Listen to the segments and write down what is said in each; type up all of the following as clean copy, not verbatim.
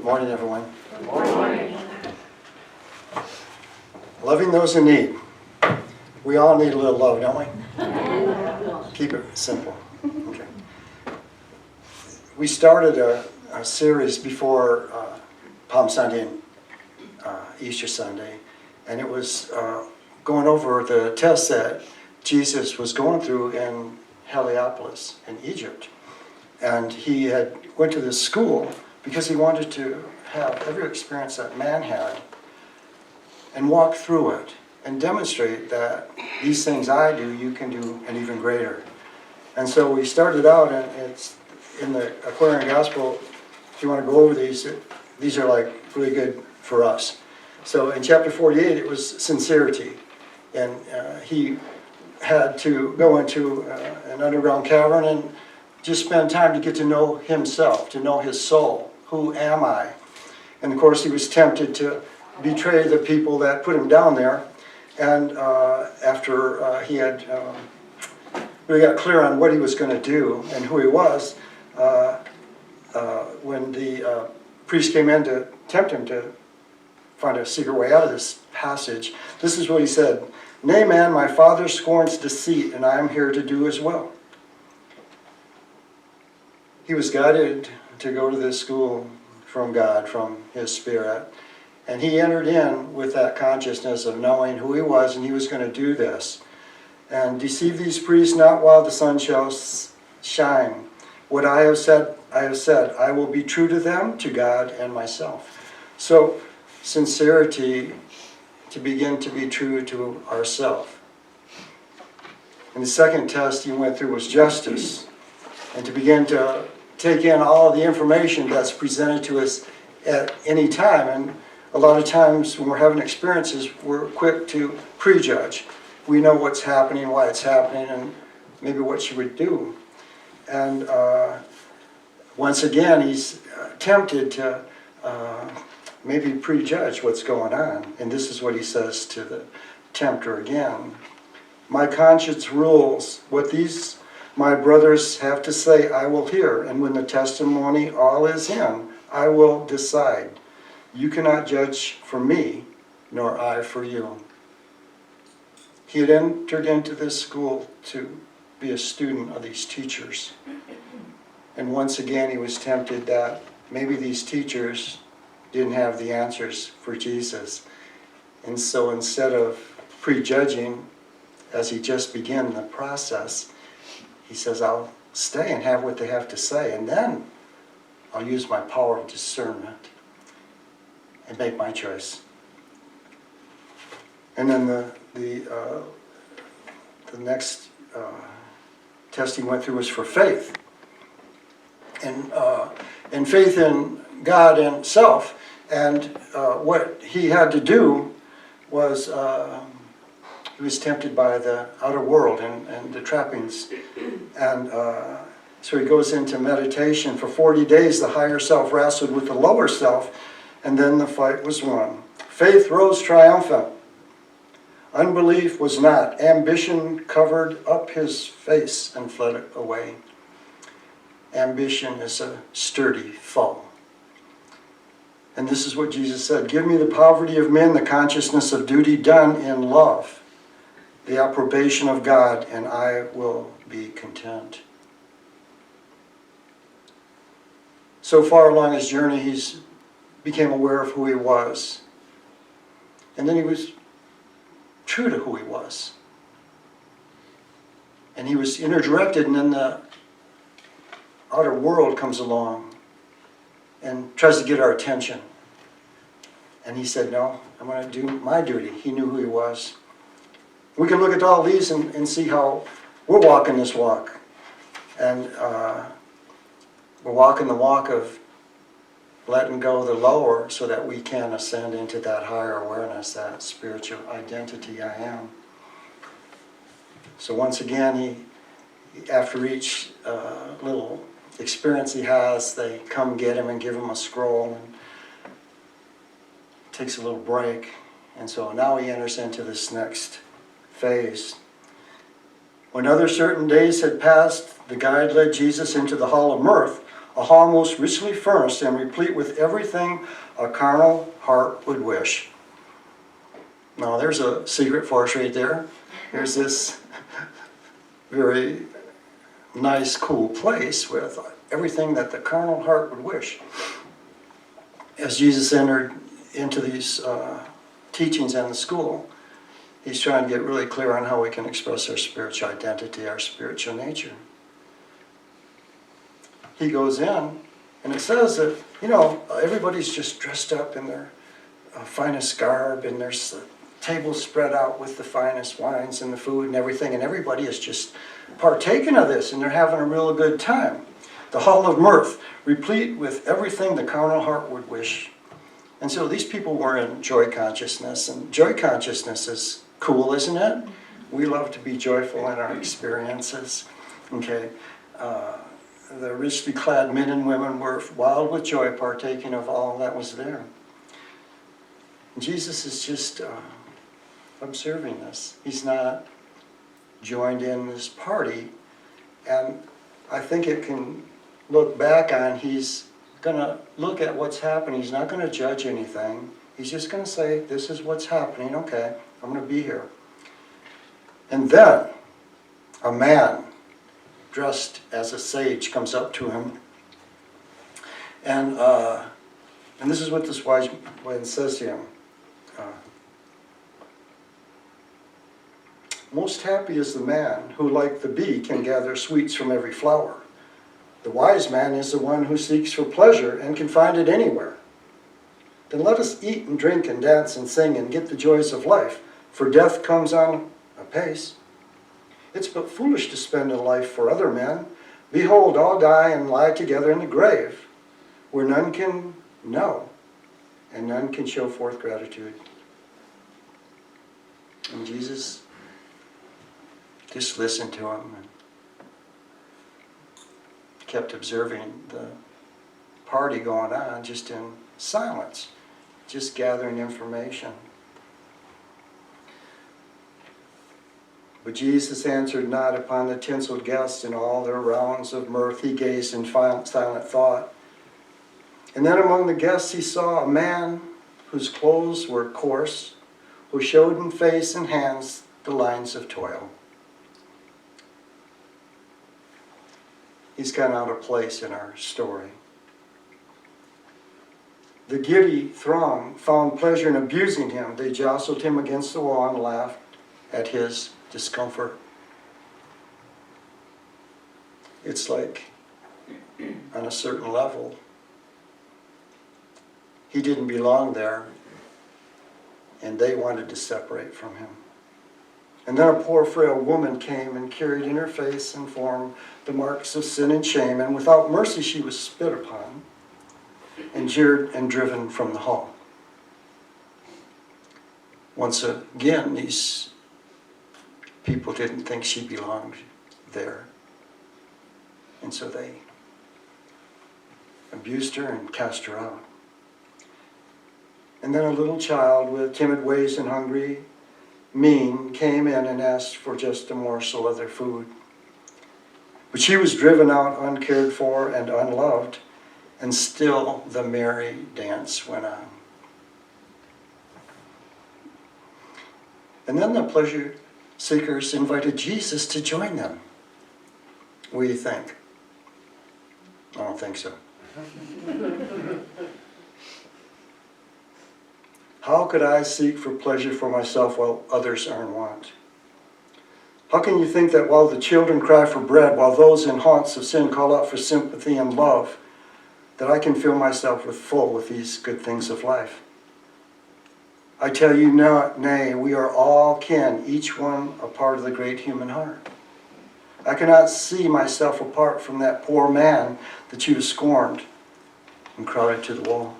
Good morning, everyone. Good morning. Loving those in need. We all need a little love, don't we? Keep it simple. Okay. We started a series before Palm Sunday and Easter Sunday, and it was going over the test that Jesus was going through in Heliopolis in Egypt. And he had went to this school because he wanted to have every experience that man had and walk through it and demonstrate that these things I do, you can do and even greater. And so we started out, and it's in the Aquarian Gospel. If you want to go over these are like really good for us. So in chapter 48, it was sincerity. And he had to go into an underground cavern and just spend time to get to know himself, to know his soul. Who am I? And of course, he was tempted to betray the people that put him down there. And after he had really got clear on what he was going to do and who he was, when the priest came in to tempt him to find a secret way out of this passage, this is what he said: "Nay, man, my father scorns deceit, and I am here to do his will." He was guided to go to this school from God, from his Spirit. And he entered in with that consciousness of knowing who he was, and he was going to do this. And deceive these priests not while the sun shall shine. What I have said, I have said. I will be true to them, to God, and myself. So, sincerity to begin to be true to ourselves. And the second test he went through was justice. And to begin to take in all of the information that's presented to us at any time. And a lot of times when we're having experiences, we're quick to prejudge. We know what's happening, why it's happening, and maybe what you would do. And once again, he's tempted to maybe prejudge what's going on. And this is what he says to the tempter again. My conscience rules. What these my brothers have to say, I will hear. And when the testimony all is in, I will decide. You cannot judge for me, nor I for you. He had entered into this school to be a student of these teachers. And once again, he was tempted that maybe these teachers didn't have the answers for Jesus. And so instead of prejudging, as he just began the process, he says, I'll stay and have what they have to say, and then I'll use my power of discernment and make my choice. And then the next test he went through was for faith. And faith in God and self. And what he had to do was he was tempted by the outer world and the trappings. And so he goes into meditation. For 40 days, the higher self wrestled with the lower self, and then the fight was won. Faith rose triumphant. Unbelief was not. Ambition covered up his face and fled away. Ambition is a sturdy foe. And this is what Jesus said: give me the poverty of men, the consciousness of duty done in love, the approbation of God, and I will be content. So far along his journey, he's became aware of who he was. And then he was true to who he was. And he was inner-directed, and then the outer world comes along and tries to get our attention. And he said, no, I'm going to do my duty. He knew who he was. We can look at all these and see how we're walking this walk. And we're walking the walk of letting go the lower so that we can ascend into that higher awareness, that spiritual identity I am. So once again, after each little experience he has, they come get him and give him a scroll, and takes a little break. And so now he enters into this next phase. When other certain days had passed, the guide led Jesus into the hall of mirth. a hall most richly furnished and replete with everything a carnal heart would wish. Now there's a secret for us right there. There's this very nice, cool place with everything that the carnal heart would wish. As Jesus entered into these teachings in the school, he's trying to get really clear on how we can express our spiritual identity, our spiritual nature. He goes in, and it says that, everybody's just dressed up in their finest garb, and there's tables spread out with the finest wines and the food and everything, and everybody is just partaking of this, and they're having a real good time. The hall of mirth, replete with everything the carnal heart would wish. And so these people were in joy consciousness, and joy consciousness is cool, isn't it? We love to be joyful in our experiences. Okay, the richly clad men and women were wild with joy, partaking of all that was there. And Jesus is just observing this. He's not joined in this party, and I think it can look back on, he's going to look at what's happening. He's not going to judge anything. He's just going to say, this is what's happening. Okay, I'm going to be here. And then a man dressed as a sage comes up to him, and this is what this wise man says to him. Most happy is the man who, like the bee, can gather sweets from every flower. The wise man is the one who seeks for pleasure and can find it anywhere. Then let us eat and drink and dance and sing and get the joys of life, for death comes on apace. It's but foolish to spend a life for other men. Behold, all die and lie together in the grave, where none can know and none can show forth gratitude. And Jesus just listened to him and kept observing the party going on just in silence, just gathering information. But Jesus answered not. Upon the tinseled guests and all their rounds of mirth he gazed in silent thought. And then among the guests he saw a man whose clothes were coarse, who showed in face and hands the lines of toil. He's kind of out of place in our story. The giddy throng found pleasure in abusing him. They jostled him against the wall and laughed at his discomfort. It's like, on a certain level, he didn't belong there, and they wanted to separate from him. And then a poor frail woman came and carried in her face and form the marks of sin and shame, and without mercy she was spit upon and jeered and driven from the hall. Once again, these people didn't think she belonged there, and so they abused her and cast her out. And then a little child with timid ways and hungry mien came in and asked for just a morsel of their food. But she was driven out uncared for and unloved, and still the merry dance went on. And then the pleasure seekers invited Jesus to join them. What do you think? I don't think so. How could I seek for pleasure for myself while others are in want? How can you think that while the children cry for bread, while those in haunts of sin call out for sympathy and love, that I can fill myself with these good things of life? I tell you, nay, we are all kin, each one a part of the great human heart. I cannot see myself apart from that poor man that you have scorned and crowded to the wall,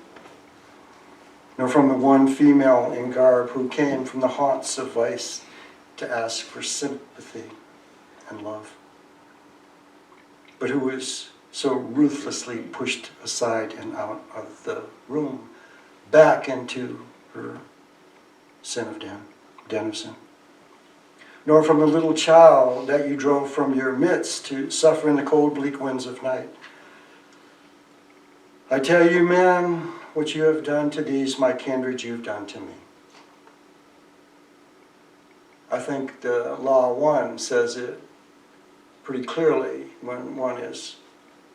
nor from the one female in garb who came from the haunts of vice to ask for sympathy and love, but who was so ruthlessly pushed aside and out of the room, back into her den of sin. Nor from the little child that you drove from your midst to suffer in the cold, bleak winds of night, I tell you, men, what you have done to these, my kindred, you've done to me. I think the Law 1 says it pretty clearly. When one is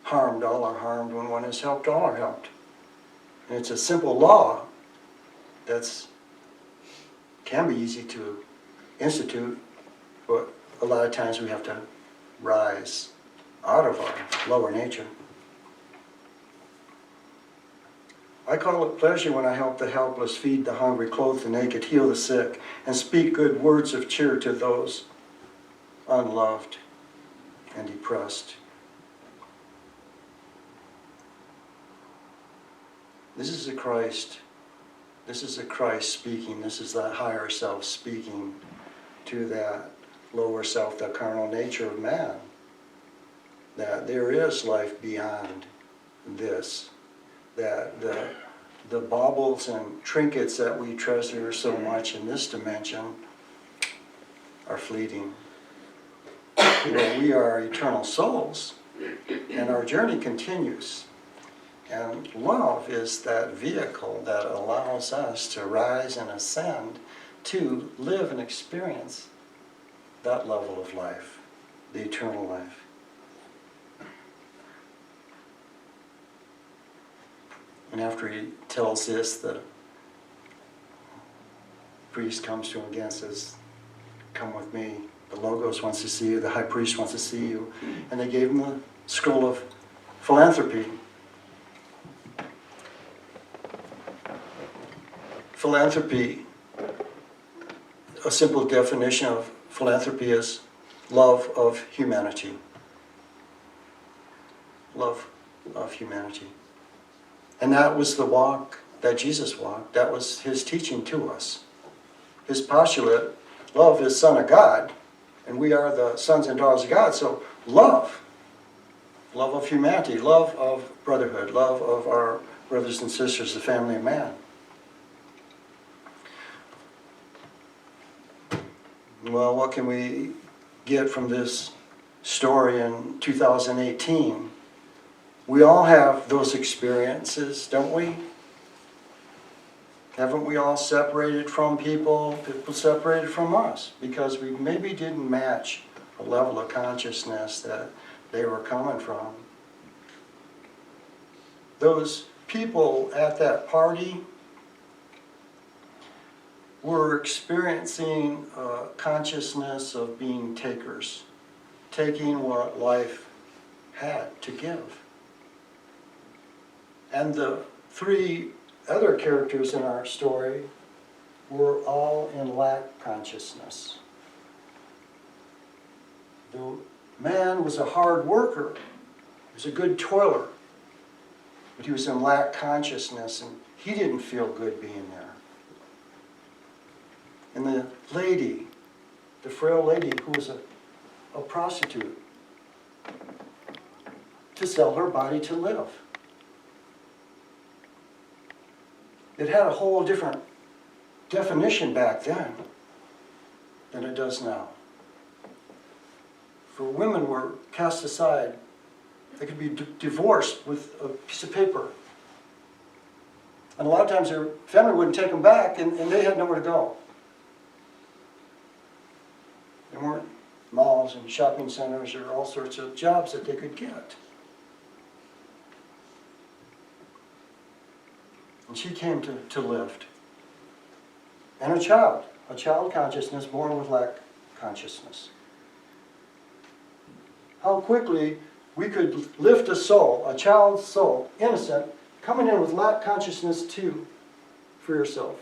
harmed, all are harmed. When one is helped, all are helped. And it's a simple law that's can be easy to institute, but a lot of times we have to rise out of our lower nature. I call it pleasure when I help the helpless, feed the hungry, clothe the naked, heal the sick, and speak good words of cheer to those unloved and depressed. This is a Christ. This is a Christ speaking. This is that higher self speaking to that lower self, that carnal nature of man. That there is life beyond this. That the baubles and trinkets that we treasure so much in this dimension are fleeting. We are eternal souls, and our journey continues. And love is that vehicle that allows us to rise and ascend to live and experience that level of life, the eternal life. And after he tells this, the priest comes to him again and says, come with me. The Logos wants to see you. The high priest wants to see you. And they gave him the scroll of philanthropy. Philanthropy, a simple definition of philanthropy is love of humanity. Love of humanity. And that was the walk that Jesus walked. That was his teaching to us. His postulate, love is Son of God, and we are the sons and daughters of God. So love of humanity, love of brotherhood, love of our brothers and sisters, the family of man. Well, what can we get from this story in 2018? We all have those experiences, don't we? Haven't we all separated from people separated from us, because we maybe didn't match a level of consciousness that they were coming from? Those people at that party were experiencing a consciousness of being takers, taking what life had to give. And the three other characters in our story were all in lack consciousness. The man was a hard worker. He was a good toiler. But he was in lack consciousness, and he didn't feel good being there. And the lady, the frail lady who was a prostitute, to sell her body to live. It had a whole different definition back then than it does now. For women were cast aside. They could be divorced with a piece of paper. And a lot of times their family wouldn't take them back, and they had nowhere to go. There weren't malls and shopping centers or all sorts of jobs that they could get. And she came to lift. And a child consciousness born with lack consciousness. How quickly we could lift a soul, a child's soul, innocent, coming in with lack consciousness to free yourself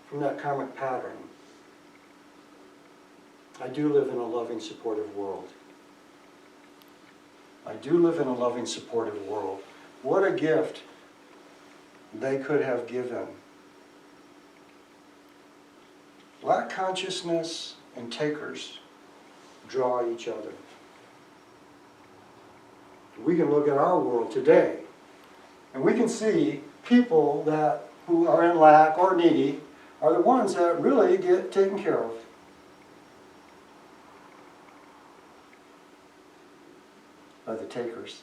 from that karmic pattern. I do live in a loving, supportive world. I do live in a loving, supportive world. What a gift they could have given. Lack consciousness and takers draw each other. We can look at our world today, and we can see people who are in lack or needy are the ones that really get taken care of. By the takers.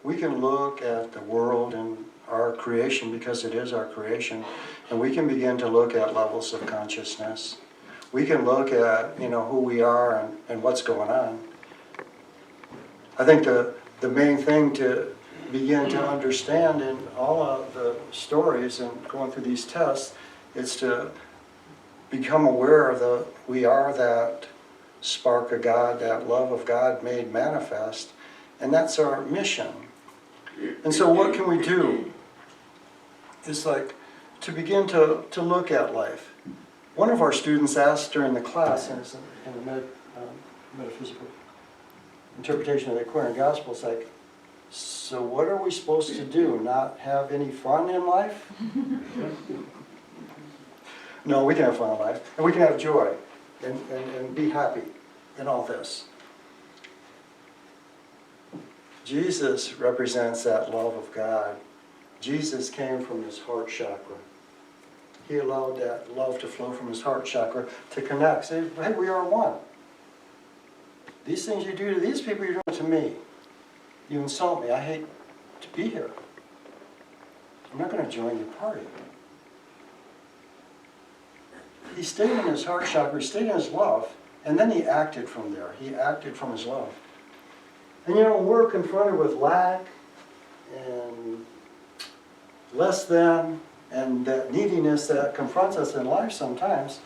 we can look at the world and our creation, because it is our creation, and we can begin to look at levels of consciousness. We can look at, who we are and what's going on. I think the main thing to begin to understand in all of the stories and going through these tests is to become aware that we are that spark of God, that love of God made manifest, and that's our mission. And so what can we do? It's like to begin to look at life. One of our students asked during the class, and it's in the metaphysical interpretation of the Aquarian Gospel, it's like, so what are we supposed to do? Not have any fun in life? No, we can have fun in life, and we can have joy, and be happy in all this. Jesus represents that love of God. Jesus came from his heart chakra. He allowed that love to flow from his heart chakra to connect. Say, hey, we are one. These things you do to these people, you're doing to me. You insult me. I hate to be here. I'm not going to join your party. He stayed in his heart chakra, he stayed in his love, and then he acted from there. He acted from his love. And we're confronted with lack and less than, and that neediness that confronts us in life sometimes.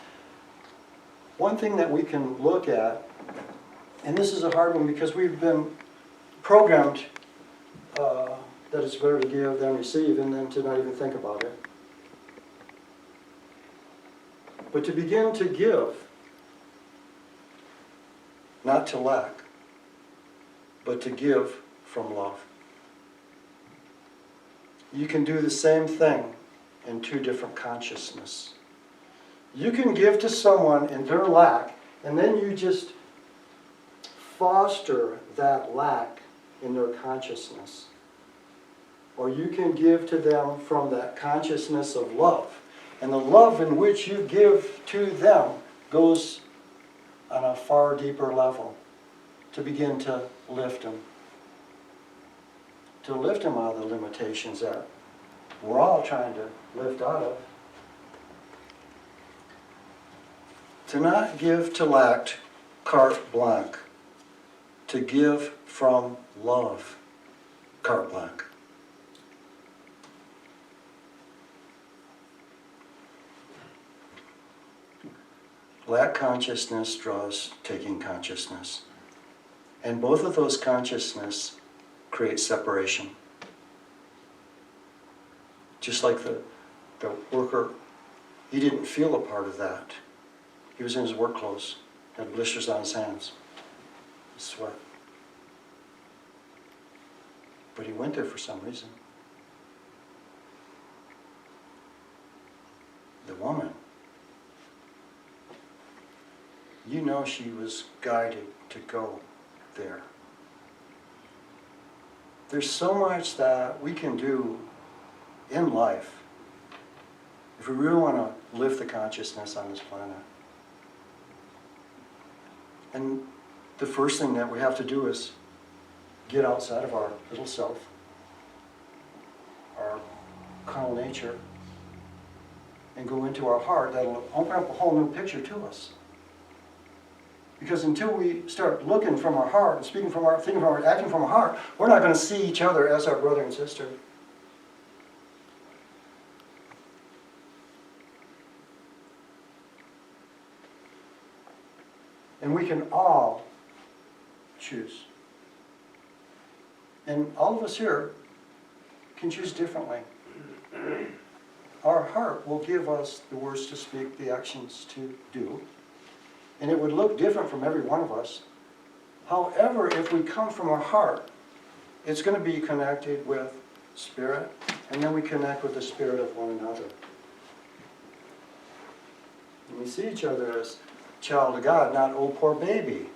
One thing that we can look at, and this is a hard one because we've been programmed that it's better to give than receive, and then to not even think about it. But to begin to give, not to lack, but to give from love. You can do the same thing in two different consciousness. You can give to someone in their lack, and then you just foster that lack in their consciousness. Or you can give to them from that consciousness of love. And the love in which you give to them goes on a far deeper level to begin to lift them. To lift them out of the limitations that we're all trying to lift out of. To not give to lack, carte blanche. To give from love, carte blanche. Lack consciousness draws taking consciousness. And both of those consciousness create separation. Just like the worker, he didn't feel a part of that. He was in his work clothes, had blisters on his hands, sweat. But he went there for some reason. The woman, she was guided to go there. There's so much that we can do in life if we really want to lift the consciousness on this planet. And the first thing that we have to do is get outside of our little self, our carnal nature, and go into our heart. That'll open up a whole new picture to us. Because until we start looking from our heart, and speaking from our, thinking from our, acting from our heart, we're not going to see each other as our brother and sister. And we can all choose. And all of us here can choose differently. Our heart will give us the words to speak, the actions to do. And it would look different from every one of us. However, if we come from our heart, it's going to be connected with spirit, and then we connect with the spirit of one another. And we see each other as child of God, not oh poor baby.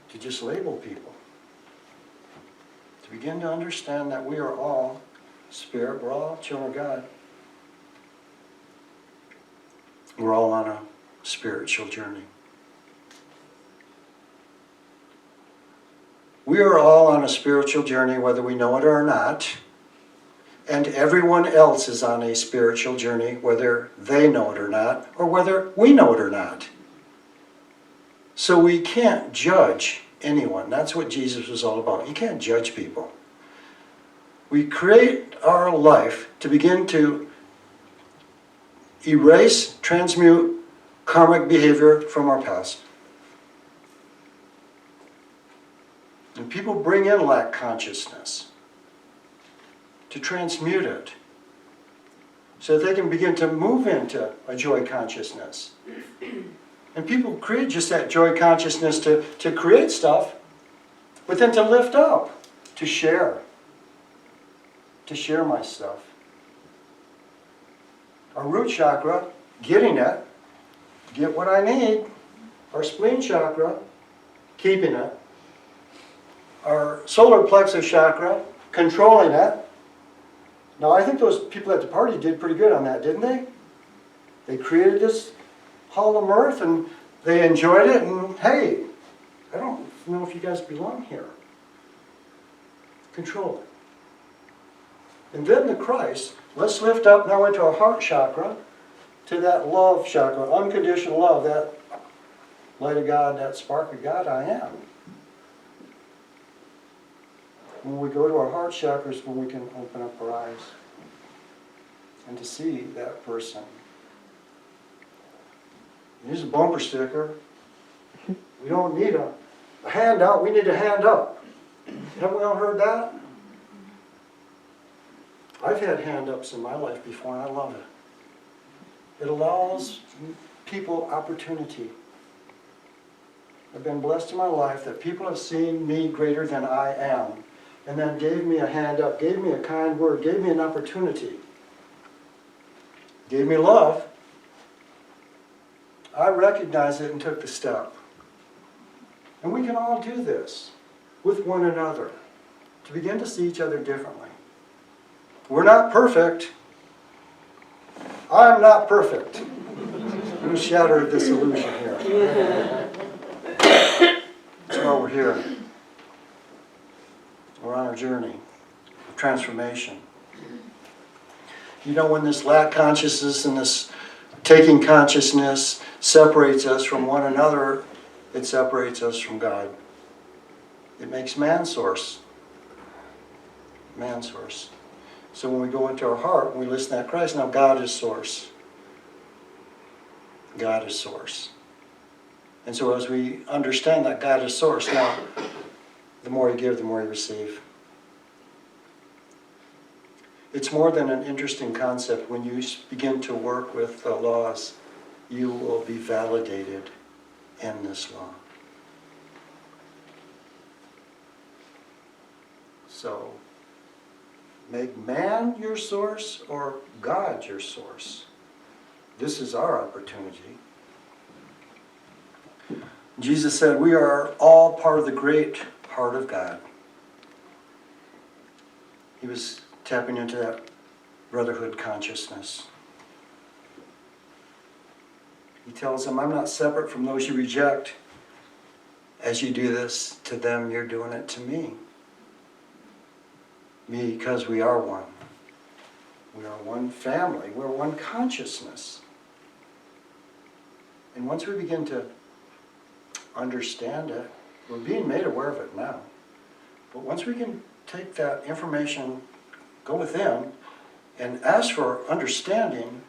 To just label people. To begin to understand that we are all spirit, we're all children of God. We're all on a spiritual journey. We are all on a spiritual journey, whether we know it or not. And everyone else is on a spiritual journey, whether they know it or not, or whether we know it or not. So we can't judge anyone. That's what Jesus was all about. You can't judge people. We create our life to begin to erase, transmute karmic behavior from our past. And people bring in lack consciousness to transmute it so that they can begin to move into a joy consciousness. And people create just that joy consciousness to create stuff, but then to lift up, to share my stuff. Our root chakra, getting it, get what I need. Our spleen chakra, keeping it. Our solar plexus chakra, controlling it. Now I think those people at the party did pretty good on that, didn't they? They created this hall of mirth and they enjoyed it, and hey, I don't know if you guys belong here. Control it. And then the Christ, let's lift up now into our heart chakra, to that love chakra, unconditional love, that light of God, that spark of God I am. When we go to our heart chakras, when we can open up our eyes and to see that person. Here's a bumper sticker. We don't need a handout, we need a hand up. Haven't we all heard that? I've had hand-ups in my life before, and I love it. It allows people opportunity. I've been blessed in my life that people have seen me greater than I am, and then gave me a hand up, gave me a kind word, gave me an opportunity, gave me love. I recognized it and took the step. And we can all do this with one another, to begin to see each other differently. We're not perfect. I'm not perfect. I'm going to shatter this illusion here. That's why we're here. We're on our journey of transformation. You know, when this lack consciousness and this taking consciousness separates us from one another, it separates us from God. It makes man source. Man source. So when we go into our heart, when we listen to that Christ, now God is source. God is source. And so as we understand that God is source, now the more you give, the more you receive. It's more than an interesting concept. When you begin to work with the laws, you will be validated in this law. So, make man your source or God your source. This is our opportunity. Jesus said we are all part of the great heart of God. He was tapping into that brotherhood consciousness. He tells them, I'm not separate from those you reject. As you do this to them, you're doing it to me. Because we are one. We are one family. We're one consciousness. And once we begin to understand it, we're being made aware of it now. But once we can take that information, go within, and ask for understanding,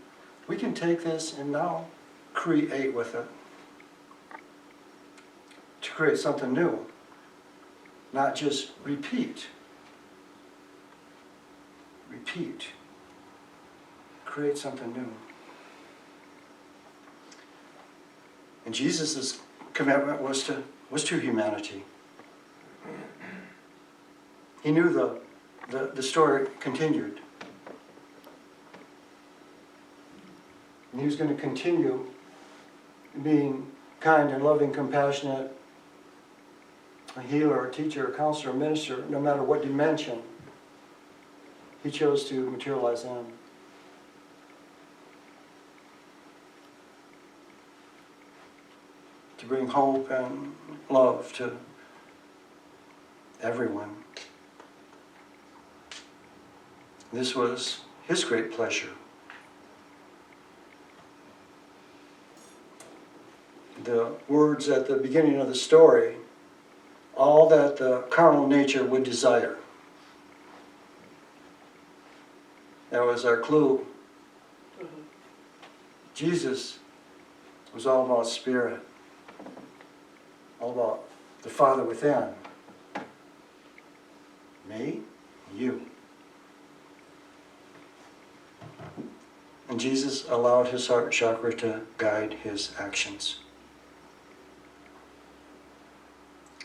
we can take this and now create with it. To create something new. Not just repeat. Repeat. Create something new. And Jesus' commitment was to humanity. He knew the story continued. And he was going to continue being kind and loving, compassionate, a healer, a teacher, a counselor, a minister, no matter what dimension. He chose to materialize in. To bring hope and love to everyone. This was his great pleasure. The words at the beginning of the story, all that the carnal nature would desire. That was our clue. Jesus was all about spirit, all about the Father within. Me, you. And Jesus allowed his heart chakra to guide his actions.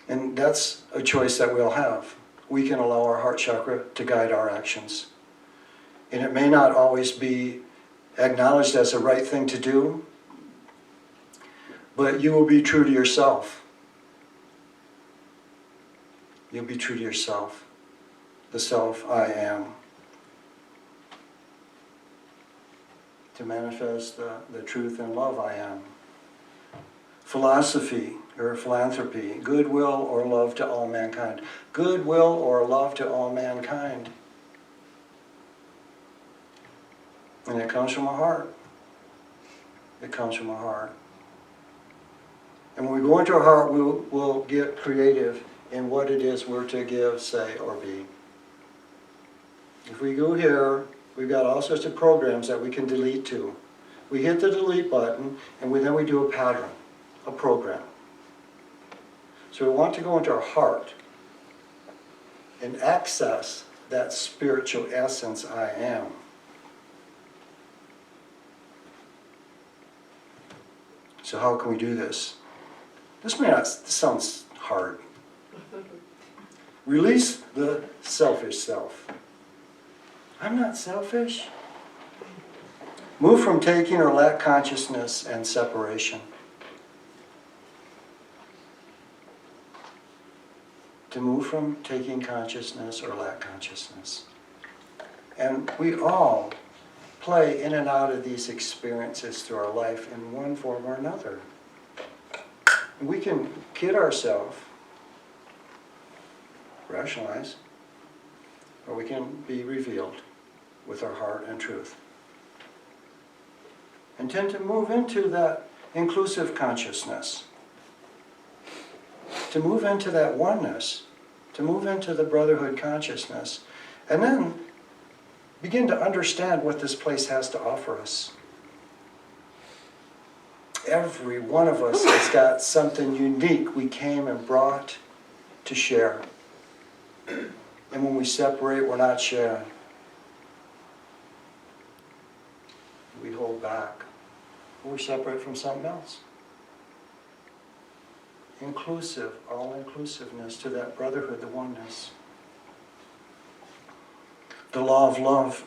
And that's a choice that we'll have. We can allow our heart chakra to guide our actions. And it may not always be acknowledged as the right thing to do, but you will be true to yourself. You'll be true to yourself, the self I am. To manifest the truth and love I am. Philosophy or philanthropy, goodwill or love to all mankind. Goodwill or love to all mankind. And it comes from a heart. It comes from a heart. And when we go into our heart, we'll get creative in what it is we're to give, say, or be. If we go here, we've got all sorts of programs that we can delete to. We hit the delete button, and then we do a pattern, a program. So we want to go into our heart and access that spiritual essence I am. So how can we do this? This sounds hard. Release the selfish self. I'm not selfish. Move from taking or lack consciousness and separation. To move from taking consciousness or lack consciousness. And we all play in and out of these experiences through our life in one form or another. We can kid ourselves, rationalize, or we can be revealed with our heart and truth. And tend to move into that inclusive consciousness. To move into that oneness. To move into the brotherhood consciousness. And then begin to understand what this place has to offer us. Every one of us has got something unique we came and brought to share. And when we separate, we're not sharing. We hold back. We separate from something else. Inclusive, all-inclusiveness to that brotherhood, the oneness. The law of love.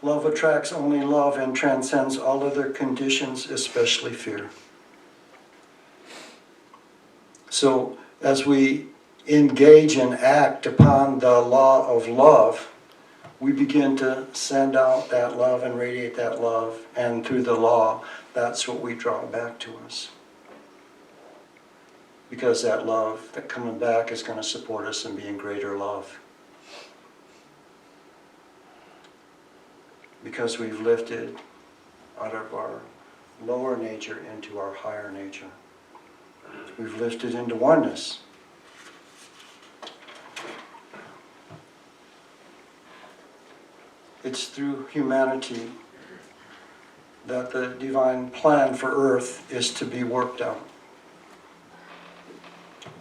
Love attracts only love and transcends all other conditions, especially fear. So, as we engage and act upon the law of love, we begin to send out that love and radiate that love, and through the law, that's what we draw back to us. Because that love that coming back is going to support us in being greater love. Because we've lifted out of our lower nature into our higher nature. We've lifted into oneness. It's through humanity that the divine plan for earth is to be worked out.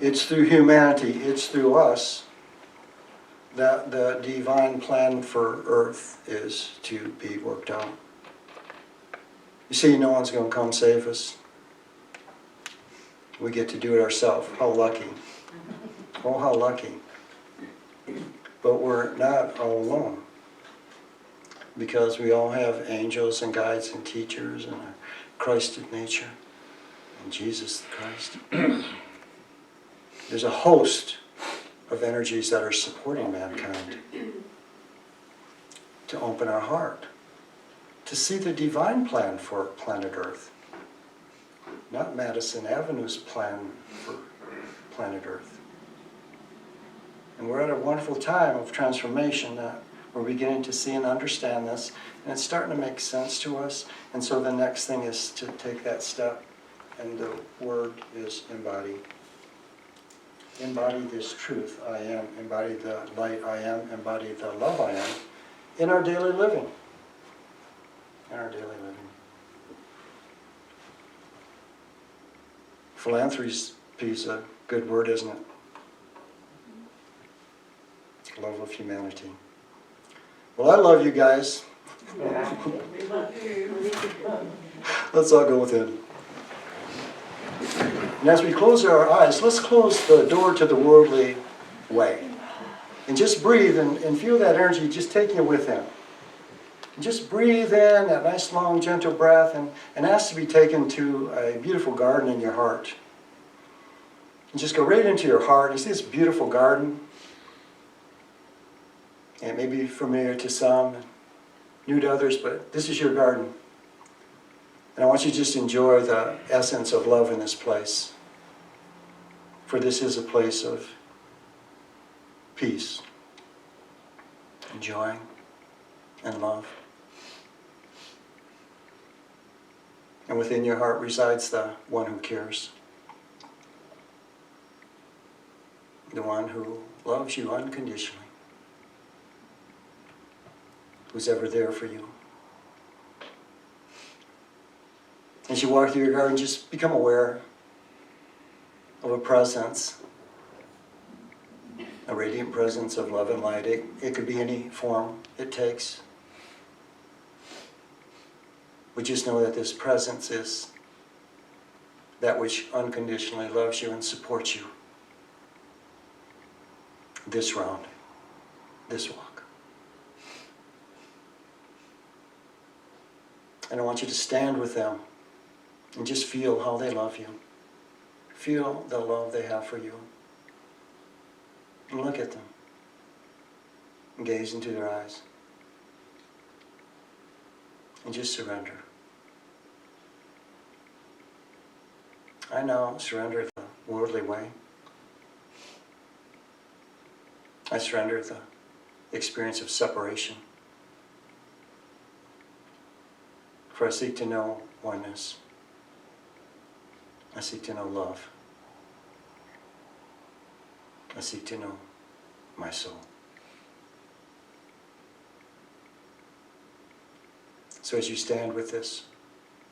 It's through humanity, it's through us, that the divine plan for earth is to be worked out. You see, no one's going to come save us. We get to do it ourselves. How lucky. Oh, how lucky. But we're not all alone. Because we all have angels and guides and teachers and a Christed nature. And Jesus the Christ. There's a host of energies that are supporting mankind. To open our heart. To see the divine plan for planet Earth. Not Madison Avenue's plan for planet Earth. And we're at a wonderful time of transformation that we're beginning to see and understand this, and it's starting to make sense to us. And so the next thing is to take that step, and the word is embody. Embody this truth, I am. Embody the light, I am. Embody the love, I am, in our daily living. In our daily living. Philanthropy is a good word, isn't it? Love of humanity. Well, I love you guys. Let's all go within. And as we close our eyes, let's close the door to the worldly way. And just breathe and feel that energy just taking you with him. And just breathe in that nice, long, gentle breath and ask to be taken to a beautiful garden in your heart. And just go right into your heart. You see this beautiful garden? And it may be familiar to some, new to others, but this is your garden. And I want you to just enjoy the essence of love in this place. For this is a place of peace, and joy, and love. And within your heart resides the one who cares. The one who loves you unconditionally. Who's ever there for you. As you walk through your garden, just become aware of a presence, a radiant presence of love and light. It could be any form it takes. We just know that this presence is that which unconditionally loves you and supports you. This round, this walk. And I want you to stand with them and just feel how they love you. Feel the love they have for you. And look at them. And gaze into their eyes. And just surrender. I now surrender the worldly way. I surrender the experience of separation. For I seek to know oneness. I seek to know love. I seek to know my soul. So as you stand with this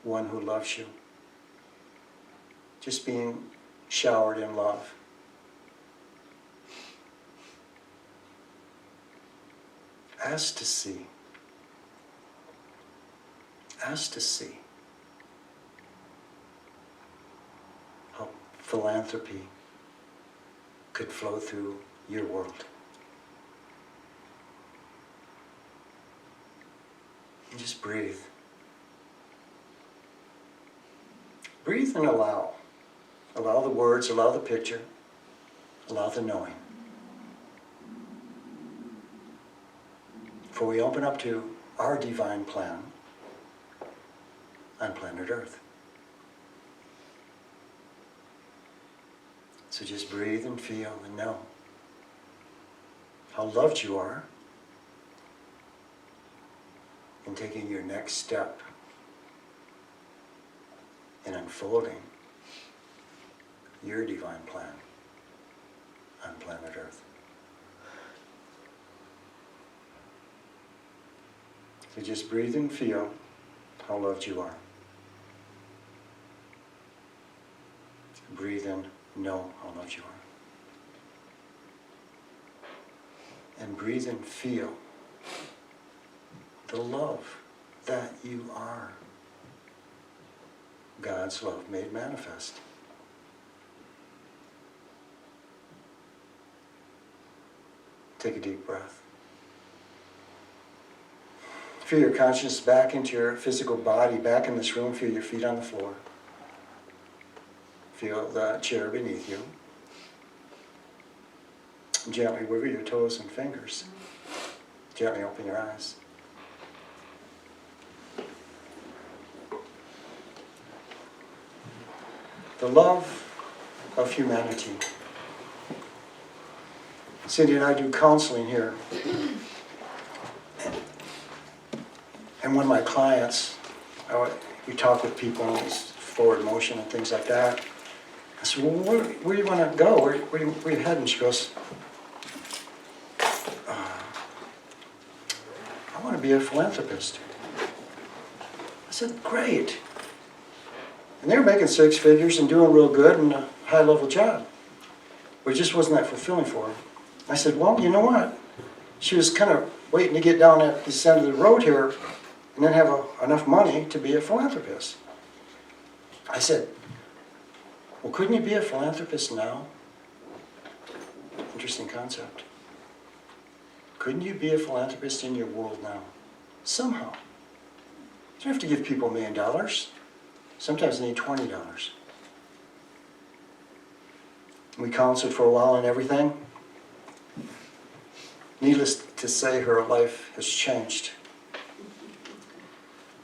one who loves you, just being showered in love, ask to see. Ask to see how philanthropy could flow through your world. And just breathe. Breathe and allow. Allow the words, allow the picture, allow the knowing. For we open up to our divine plan on planet Earth. So just breathe and feel and know how loved you are in taking your next step in unfolding your divine plan on planet Earth. So just breathe and feel how loved you are. Breathe and know how loved you are. And breathe and feel the love that you are. God's love made manifest. Take a deep breath. Feel your consciousness back into your physical body, back in this room. Feel your feet on the floor. Feel the chair beneath you. Gently wiggle your toes and fingers. Gently open your eyes. The love of humanity Cindy and I do counseling here. And one of my clients, we talk with people and it's forward motion and things like that. I said, well, where do you want to go? Where are you heading? She goes, I want to be a philanthropist. I said, great. And they were making 6 figures and doing real good and a high-level job. But it just wasn't that fulfilling for her. I said, well, you know what? She was kind of waiting to get down at this end of the road here and then have enough money to be a philanthropist. I said, well, couldn't you be a philanthropist now? Interesting concept. Couldn't you be a philanthropist in your world now? Somehow. You don't have to give people $1 million. Sometimes they need $20. We counseled for a while and everything. Needless to say, her life has changed.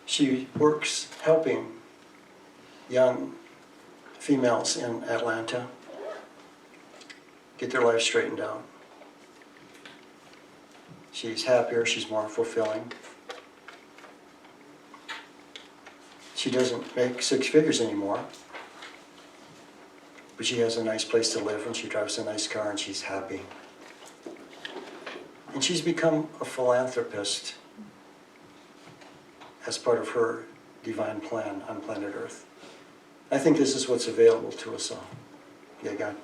She works helping young females in Atlanta get their life straightened out. She's happier, she's more fulfilling. She doesn't make 6 figures anymore, but she has a nice place to live and she drives a nice car and she's happy. And she's become a philanthropist as part of her divine plan on planet Earth. I think this is what's available to us all. Yeah, God.